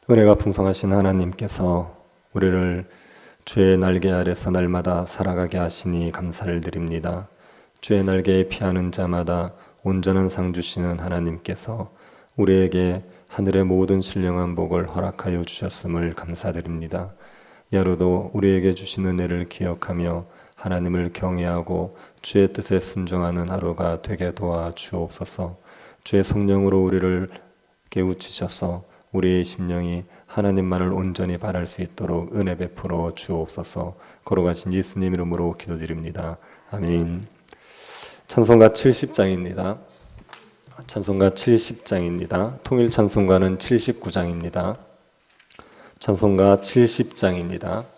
은혜가 풍성하신 하나님께서 우리를 주의 날개 아래서 날마다 살아가게 하시니 감사를 드립니다. 주의 날개에 피하는 자마다 온전한 상 주시는 하나님께서 우리에게 하늘의 모든 신령한 복을 허락하여 주셨음을 감사드립니다. 이 하루도 우리에게 주신 은혜를 기억하며 하나님을 경외하고 주의 뜻에 순종하는 하루가 되게 도와 주옵소서. 주의 성령으로 우리를 깨우치셔서 우리의 심령이 하나님만을 온전히 바랄 수 있도록 은혜 베풀어 주옵소서. 걸어가신 예수님 이름으로 기도드립니다. 아멘. 찬송가 70장입니다. 찬송가 70장입니다. 통일 찬송가는 79장입니다. 찬송가 70장입니다.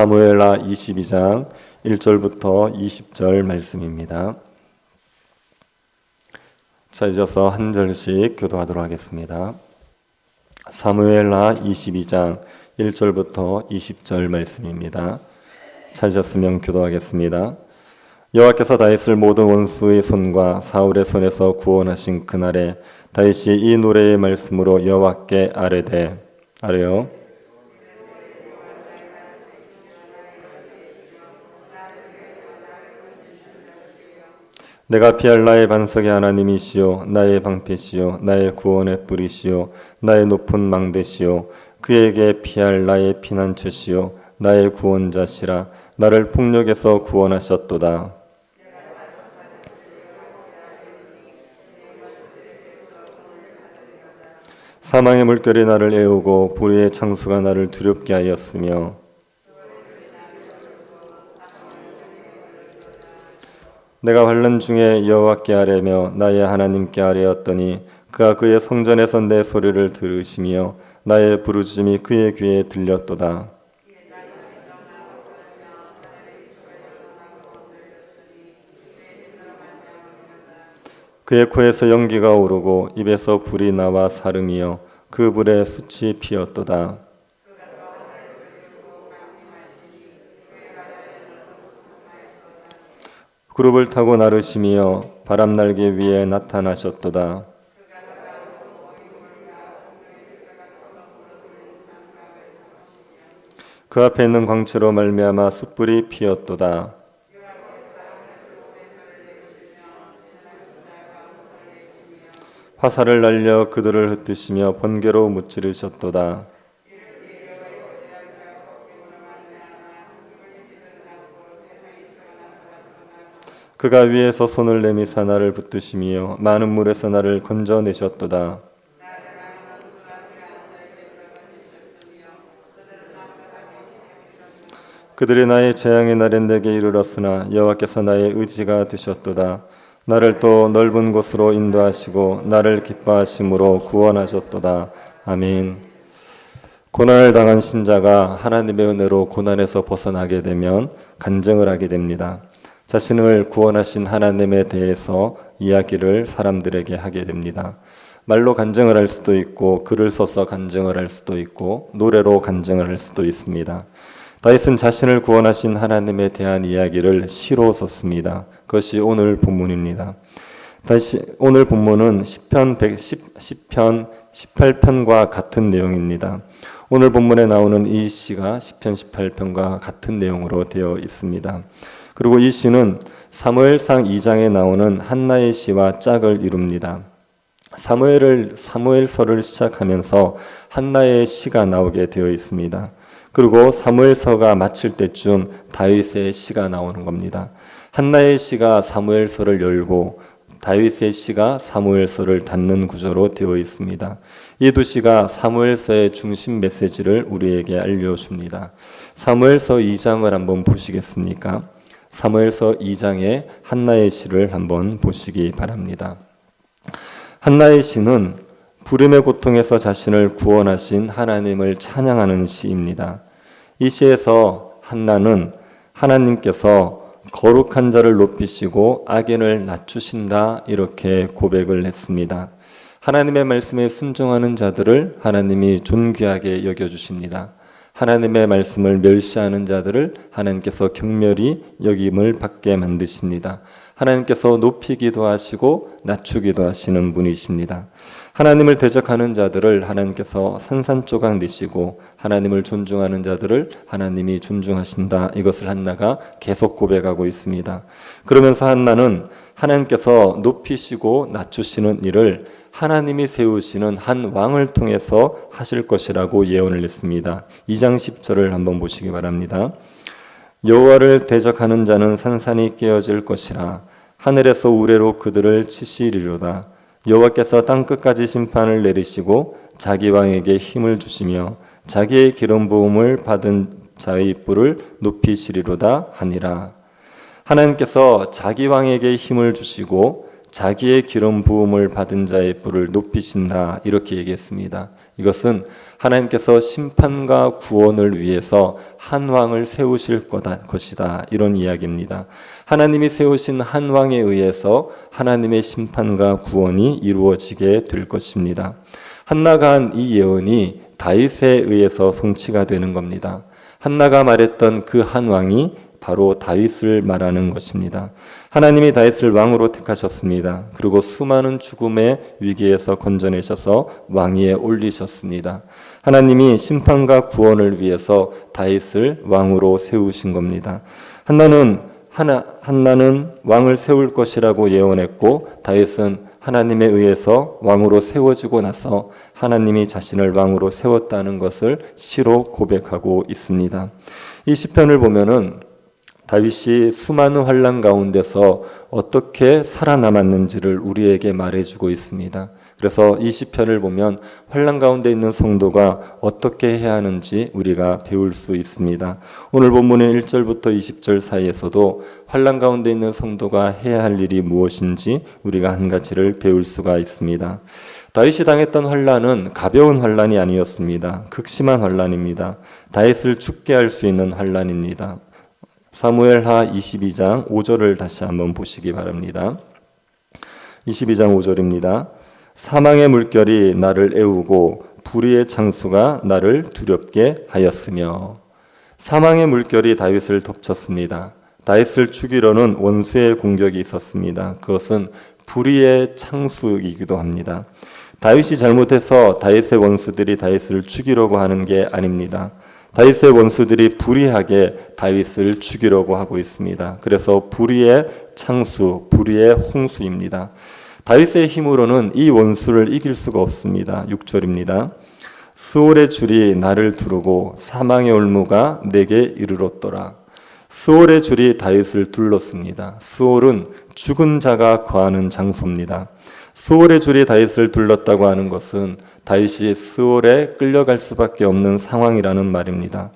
사무엘하 22장 1절부터 20절 말씀입니다. 자, 이어서 한 절씩 교도하도록 하겠습니다. 사무엘하 22장 1절부터 20절 말씀입니다. 찾으셨으면 교도하겠습니다. 여호와께서 다윗을 모든 원수의 손과 사울의 손에서 구원하신 그날에 다윗이 이 노래의 말씀으로 여호와께 아뢰요. 내가 피할 나의 반석의 하나님이시요 나의 방패시요 나의 구원의 뿌리시요 나의 높은 망대시요 그에게 피할 나의 피난처시요 나의 구원자시라. 나를 폭력에서 구원하셨도다. 사망의 물결이 나를 애우고 불의의 창수가 나를 두렵게 하였으며 내가 환난 중에 여호와께 아뢰며 나의 하나님께 아뢰었더니 그가 그의 성전에서 내 소리를 들으시며 나의 부르짖음이 그의 귀에 들렸도다. 그의 코에서 연기가 오르고 입에서 불이 나와 사름이여 그 불에 숯이 피었도다. 그룹을 타고 나르시며 바람날개 위에 나타나셨도다. 그 앞에 있는 광채로 말미암아 숯불이 피었도다. 화살을 날려 그들을 흩으시며 번개로 무찌르셨도다. 그가 위에서 손을 내미사 나를 붙드시며 많은 물에서 나를 건져내셨도다. 그들이 나의 재앙의 날엔 내게 이르렀으나 여호와께서 나의 의지가 되셨도다. 나를 또 넓은 곳으로 인도하시고 나를 기뻐하심으로 구원하셨도다. 아멘. 고난을 당한 신자가 하나님의 은혜로 고난에서 벗어나게 되면 간증을 하게 됩니다. 자신을 구원하신 하나님에 대해서 이야기를 사람들에게 하게 됩니다. 말로 간증을 할 수도 있고 글을 써서 간증을 할 수도 있고 노래로 간증을 할 수도 있습니다. 다윗은 자신을 구원하신 하나님에 대한 이야기를 시로 썼습니다. 그것이 오늘 본문입니다. 오늘 본문은 시편 18편과 같은 내용입니다. 오늘 본문에 나오는 이 시가 시편 18편과 같은 내용으로 되어 있습니다. 그리고 이 시는 사무엘상 2장에 나오는 한나의 시와 짝을 이룹니다. 사무엘서를 시작하면서 한나의 시가 나오게 되어 있습니다. 그리고 사무엘서가 마칠 때쯤 다윗의 시가 나오는 겁니다. 한나의 시가 사무엘서를 열고 다윗의 시가 사무엘서를 닫는 구조로 되어 있습니다. 이 두 시가 사무엘서의 중심 메시지를 우리에게 알려줍니다. 사무엘서 2장을 한번 보시겠습니까? 사무엘서 2장의 한나의 시를 한번 보시기 바랍니다. 한나의 시는 불임의 고통에서 자신을 구원하신 하나님을 찬양하는 시입니다. 이 시에서 한나는 하나님께서 거룩한 자를 높이시고 악인을 낮추신다 이렇게 고백을 했습니다. 하나님의 말씀에 순종하는 자들을 하나님이 존귀하게 여겨주십니다. 하나님의 말씀을 멸시하는 자들을 하나님께서 경멸히 여김을 받게 만드십니다. 하나님께서 높이기도 하시고 낮추기도 하시는 분이십니다. 하나님을 대적하는 자들을 하나님께서 산산조각 내시고 하나님을 존중하는 자들을 하나님이 존중하신다. 이것을 한나가 계속 고백하고 있습니다. 그러면서 한나는 하나님께서 높이시고 낮추시는 일을 하나님이 세우시는 한 왕을 통해서 하실 것이라고 예언을 했습니다. 2장 10절을 한번 보시기 바랍니다. 여호와를 대적하는 자는 산산이 깨어질 것이라. 하늘에서 우레로 그들을 치시리로다. 여호와께서 땅끝까지 심판을 내리시고 자기 왕에게 힘을 주시며 자기의 기름 부음을 받은 자의 뿔을 높이시리로다 하니라. 하나님께서 자기 왕에게 힘을 주시고 자기의 기름 부음을 받은 자의 뿔을 높이신다 이렇게 얘기했습니다. 이것은 하나님께서 심판과 구원을 위해서 한 왕을 세우실 것이다 이런 이야기입니다. 하나님이 세우신 한 왕에 의해서 하나님의 심판과 구원이 이루어지게 될 것입니다. 한나가 한 이 예언이 다윗에 의해서 성취가 되는 겁니다. 한나가 말했던 그 한 왕이 바로 다윗을 말하는 것입니다. 하나님이 다윗을 왕으로 택하셨습니다. 그리고 수많은 죽음의 위기에서 건져내셔서 왕위에 올리셨습니다. 하나님이 심판과 구원을 위해서 다윗을 왕으로 세우신 겁니다. 한나는 왕을 세울 것이라고 예언했고 다윗은 하나님에 의해서 왕으로 세워지고 나서 하나님이 자신을 왕으로 세웠다는 것을 시로 고백하고 있습니다. 이 시편을 보면은 다윗이 수많은 환난 가운데서 어떻게 살아남았는지를 우리에게 말해주고 있습니다. 그래서 이 시편을 보면 환난 가운데 있는 성도가 어떻게 해야 하는지 우리가 배울 수 있습니다. 오늘 본문의 1절부터 20절 사이에서도 환난 가운데 있는 성도가 해야 할 일이 무엇인지 우리가 한 가지를 배울 수가 있습니다. 다윗이 당했던 환난은 가벼운 환난이 아니었습니다. 극심한 환난입니다. 다윗을 죽게 할 수 있는 환난입니다. 사무엘하 22장 5절을 다시 한번 보시기 바랍니다. 22장 5절입니다. 사망의 물결이 나를 애우고 불의의 창수가 나를 두렵게 하였으며. 사망의 물결이 다윗을 덮쳤습니다. 다윗을 죽이려는 원수의 공격이 있었습니다. 그것은 불의의 창수이기도 합니다. 다윗이 잘못해서 다윗의 원수들이 다윗을 죽이려고 하는 게 아닙니다. 다윗의 원수들이 불의하게 다윗을 죽이려고 하고 있습니다. 그래서 불의의 창수, 불의의 홍수입니다. 다윗의 힘으로는 이 원수를 이길 수가 없습니다. 6절입니다. 스올의 줄이 나를 두르고 사망의 올무가 내게 이르렀더라. 스올의 줄이 다윗을 둘렀습니다. 스올은 죽은 자가 거하는 장소입니다. 스올의 줄이 다윗을 둘렀다고 하는 것은 다윗이 스올에 끌려갈 수밖에 없는 상황이라는 말입니다.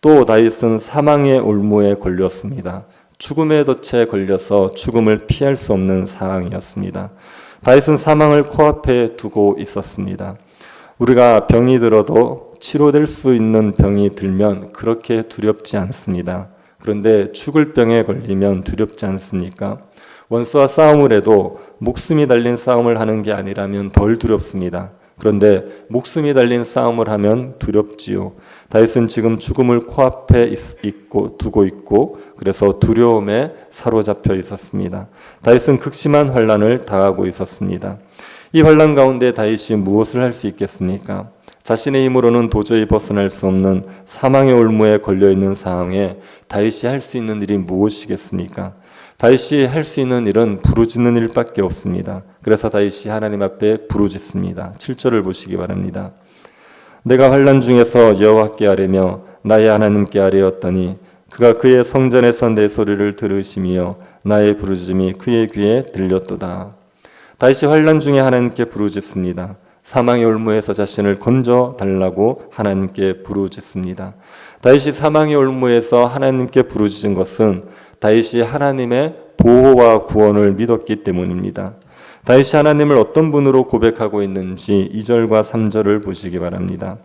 또 다윗은 사망의 올무에 걸렸습니다. 죽음의 덫에 걸려서 죽음을 피할 수 없는 상황이었습니다. 다윗은 사망을 코앞에 두고 있었습니다. 우리가 병이 들어도 치료될 수 있는 병이 들면 그렇게 두렵지 않습니다. 그런데 죽을 병에 걸리면 두렵지 않습니까? 원수와 싸움을 해도 목숨이 달린 싸움을 하는 게 아니라면 덜 두렵습니다. 그런데 목숨이 달린 싸움을 하면 두렵지요. 다윗은 지금 죽음을 코앞에 두고 있고 그래서 두려움에 사로잡혀 있었습니다. 다윗은 극심한 환난을 당하고 있었습니다. 이 환난 가운데 다윗이 무엇을 할 수 있겠습니까? 자신의 힘으로는 도저히 벗어날 수 없는 사망의 올무에 걸려있는 상황에 다윗이 할 수 있는 일이 무엇이겠습니까? 다윗이 할 수 있는 일은 부르짖는 일밖에 없습니다. 그래서 다윗이 하나님 앞에 부르짖습니다. 7절을 보시기 바랍니다. 내가 환난 중에서 여호와께 아뢰며 나의 하나님께 아뢰었더니 그가 그의 성전에서 내 소리를 들으시며 나의 부르짖음이 그의 귀에 들렸도다. 다윗이 환난 중에 하나님께 부르짖습니다. 사망의 올무에서 자신을 건져 달라고 하나님께 부르짖습니다. 다윗이 사망의 올무에서 하나님께 부르짖은 것은 다윗이 하나님의 보호와 구원을 믿었기 때문입니다. 다윗이 하나님을 어떤 분으로 고백하고 있는지 2절과 3절을 보시기 바랍니다.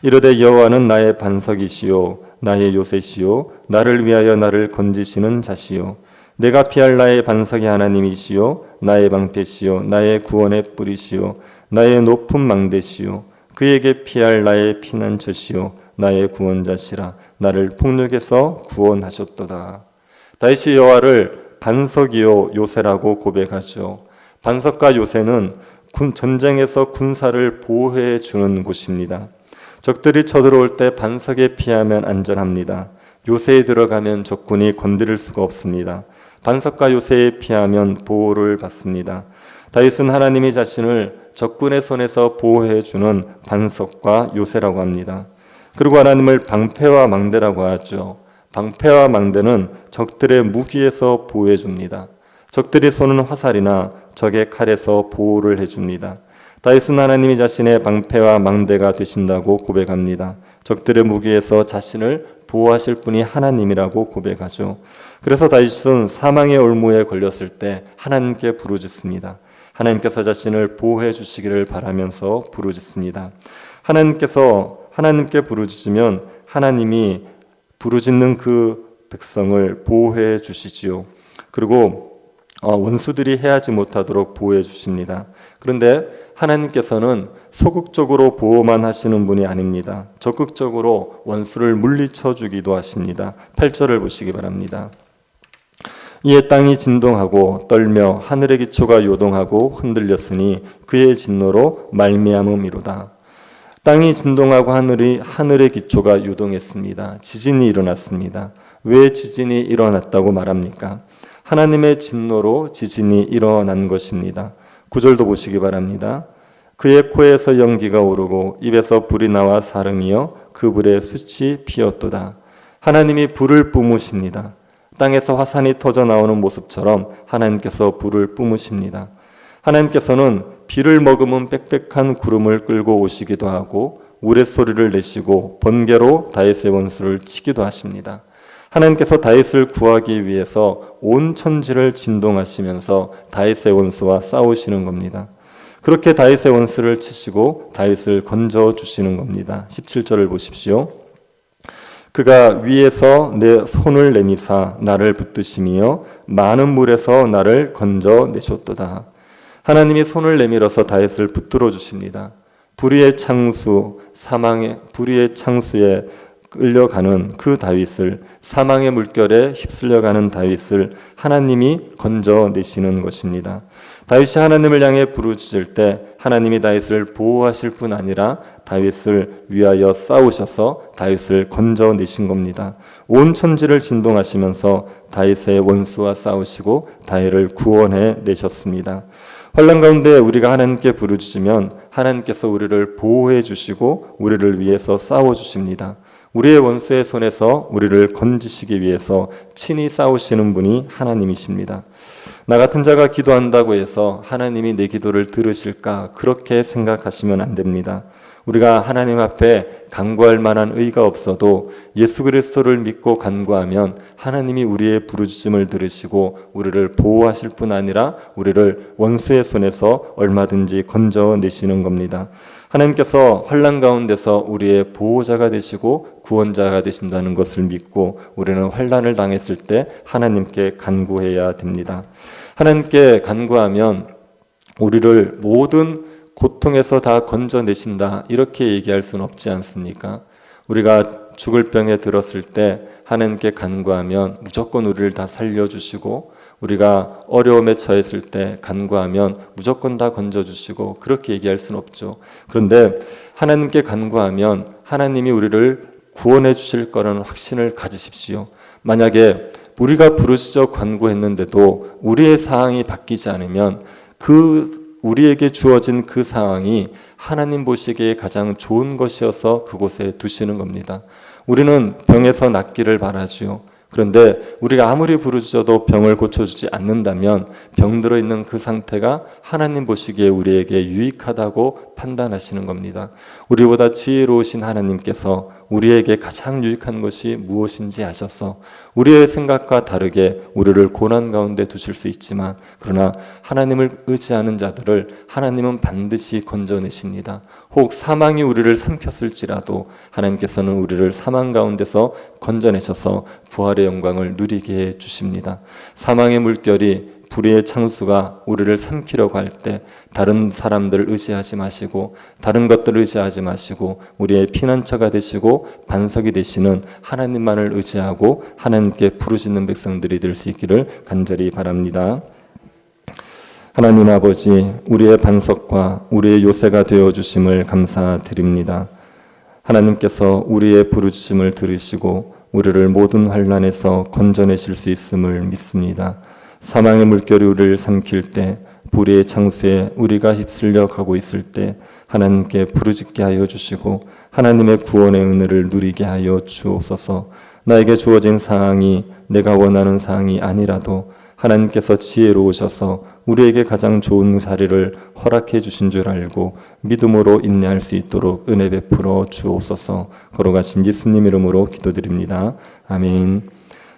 이르되 여호와는 나의 반석이시요 나의 요새시요 나를 위하여 나를 건지시는 자시요 내가 피할 나의 반석이 하나님이시요 나의 방패시요 나의 구원의 뿌리시요 나의 높은 망대시요 그에게 피할 나의 피난처시요 나의 구원자시라 나를 폭력에서 구원하셨도다. 다윗이 여호와를 반석이요 요새라고 고백하죠. 반석과 요새는 전쟁에서 군사를 보호해 주는 곳입니다. 적들이 쳐들어올 때 반석에 피하면 안전합니다. 요새에 들어가면 적군이 건드릴 수가 없습니다. 반석과 요새에 피하면 보호를 받습니다. 다윗은 하나님이 자신을 적군의 손에서 보호해 주는 반석과 요새라고 합니다. 그리고 하나님을 방패와 망대라고 하죠. 방패와 망대는 적들의 무기에서 보호해 줍니다. 적들이 쏘는 화살이나 적의 칼에서 보호를 해줍니다. 다윗은 하나님이 자신의 방패와 망대가 되신다고 고백합니다. 적들의 무기에서 자신을 보호하실 분이 하나님이라고 고백하죠. 그래서 다윗은 사망의 올무에 걸렸을 때 하나님께 부르짖습니다. 하나님께서 자신을 보호해 주시기를 바라면서 부르짖습니다. 하나님께 부르짖으면 하나님이 부르짖는 그 백성을 보호해 주시지요. 그리고 원수들이 해하지 못하도록 보호해 주십니다. 그런데 하나님께서는 소극적으로 보호만 하시는 분이 아닙니다. 적극적으로 원수를 물리쳐 주기도 하십니다. 8절을 보시기 바랍니다. 이에 땅이 진동하고 떨며 하늘의 기초가 요동하고 흔들렸으니 그의 진노로 말미암음이로다. 땅이 진동하고 하늘의 기초가 요동했습니다. 지진이 일어났습니다. 왜 지진이 일어났다고 말합니까? 하나님의 진노로 지진이 일어난 것입니다. 9절도 보시기 바랍니다. 그의 코에서 연기가 오르고 입에서 불이 나와 사름이여 그 불에 숯이 피었도다. 하나님이 불을 뿜으십니다. 땅에서 화산이 터져 나오는 모습처럼 하나님께서 불을 뿜으십니다. 하나님께서는 비를 머금은 빽빽한 구름을 끌고 오시기도 하고 우레소리를 내시고 번개로 다윗의 원수를 치기도 하십니다. 하나님께서 다윗을 구하기 위해서 온 천지를 진동하시면서 다윗의 원수와 싸우시는 겁니다. 그렇게 다윗의 원수를 치시고 다윗을 건져 주시는 겁니다. 17절을 보십시오. 그가 위에서 내 손을 내미사 나를 붙드시며 많은 물에서 나를 건져 내셨도다. 하나님이 손을 내밀어서 다윗을 붙들어 주십니다. 불의의 창수에 끌려가는 그 다윗을, 사망의 물결에 휩쓸려가는 다윗을 하나님이 건져내시는 것입니다. 다윗이 하나님을 향해 부르짖을 때 하나님이 다윗을 보호하실 뿐 아니라 다윗을 위하여 싸우셔서 다윗을 건져내신 겁니다. 온 천지를 진동하시면서 다윗의 원수와 싸우시고 다윗을 구원해 내셨습니다. 환난 가운데 우리가 하나님께 부르짖으면 하나님께서 우리를 보호해 주시고 우리를 위해서 싸워 주십니다. 우리의 원수의 손에서 우리를 건지시기 위해서 친히 싸우시는 분이 하나님이십니다. 나 같은 자가 기도한다고 해서 하나님이 내 기도를 들으실까 그렇게 생각하시면 안 됩니다. 우리가 하나님 앞에 간구할 만한 의가 없어도 예수 그리스도를 믿고 간구하면 하나님이 우리의 부르짖음을 들으시고 우리를 보호하실 뿐 아니라 우리를 원수의 손에서 얼마든지 건져내시는 겁니다. 하나님께서 환난 가운데서 우리의 보호자가 되시고 구원자가 되신다는 것을 믿고 우리는 환난을 당했을 때 하나님께 간구해야 됩니다. 하나님께 간구하면 우리를 모든 고통에서 다 건져내신다 이렇게 얘기할 수는 없지 않습니까? 우리가 죽을 병에 들었을 때 하나님께 간구하면 무조건 우리를 다 살려주시고 우리가 어려움에 처했을 때 간구하면 무조건 다 건져주시고 그렇게 얘기할 수는 없죠. 그런데 하나님께 간구하면 하나님이 우리를 구원해 주실 거라는 확신을 가지십시오. 만약에 우리가 부르짖어 간구했는데도 우리의 상황이 바뀌지 않으면 우리에게 주어진 그 상황이 하나님 보시기에 가장 좋은 것이어서 그곳에 두시는 겁니다. 우리는 병에서 낫기를 바라지요. 그런데 우리가 아무리 부르짖어도 병을 고쳐주지 않는다면 병들어 있는 그 상태가 하나님 보시기에 우리에게 유익하다고 판단하시는 겁니다. 우리보다 지혜로우신 하나님께서 우리에게 가장 유익한 것이 무엇인지 아셔서 우리의 생각과 다르게 우리를 고난 가운데 두실 수 있지만 그러나 하나님을 의지하는 자들을 하나님은 반드시 건져내십니다. 혹 사망이 우리를 삼켰을지라도 하나님께서는 우리를 사망 가운데서 건져내셔서 부활의 영광을 누리게 해 주십니다. 사망의 물결이 불의의 창수가 우리를 삼키려고 할 때 다른 사람들을 의지하지 마시고 다른 것들을 의지하지 마시고 우리의 피난처가 되시고 반석이 되시는 하나님만을 의지하고 하나님께 부르짖는 백성들이 될 수 있기를 간절히 바랍니다. 하나님 아버지, 우리의 반석과 우리의 요새가 되어주심을 감사드립니다. 하나님께서 우리의 부르짖음을 들으시고 우리를 모든 환난에서 건져내실 수 있음을 믿습니다. 사망의 물결이 우리를 삼킬 때 불의의 창수에 우리가 휩쓸려 가고 있을 때 하나님께 부르짖게 하여 주시고 하나님의 구원의 은혜를 누리게 하여 주옵소서. 나에게 주어진 상황이 내가 원하는 상황이 아니라도 하나님께서 지혜로우셔서 우리에게 가장 좋은 자리를 허락해 주신 줄 알고 믿음으로 인내할 수 있도록 은혜 베풀어 주옵소서. 거룩하신 예수님 이름으로 기도드립니다. 아멘.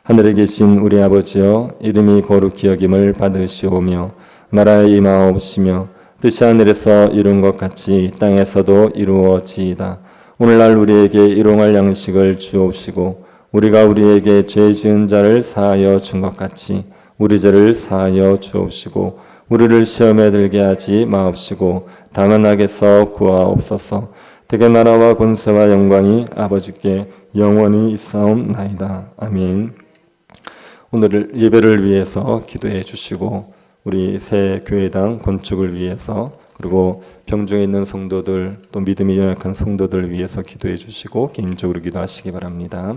하늘에 계신 우리 아버지여, 이름이 거룩히 여김을 받으시오며 나라에 임하옵시며 뜻이 하늘에서 이룬 것 같이 땅에서도 이루어지이다. 오늘날 우리에게 일용할 양식을 주옵시고 우리가 우리에게 죄 지은 자를 사하여 준 것 같이 우리 죄를 사하여 주옵시고 우리를 시험에 들게 하지 마옵시고 다만 악에서 구하옵소서. 대개 나라와 권세와 영광이 아버지께 영원히 있사옵나이다. 아멘. 오늘 예배를 위해서 기도해 주시고 우리 새 교회당 건축을 위해서 그리고 병중에 있는 성도들 또 믿음이 연약한 성도들 위해서 기도해 주시고 개인적으로 기도하시기 바랍니다.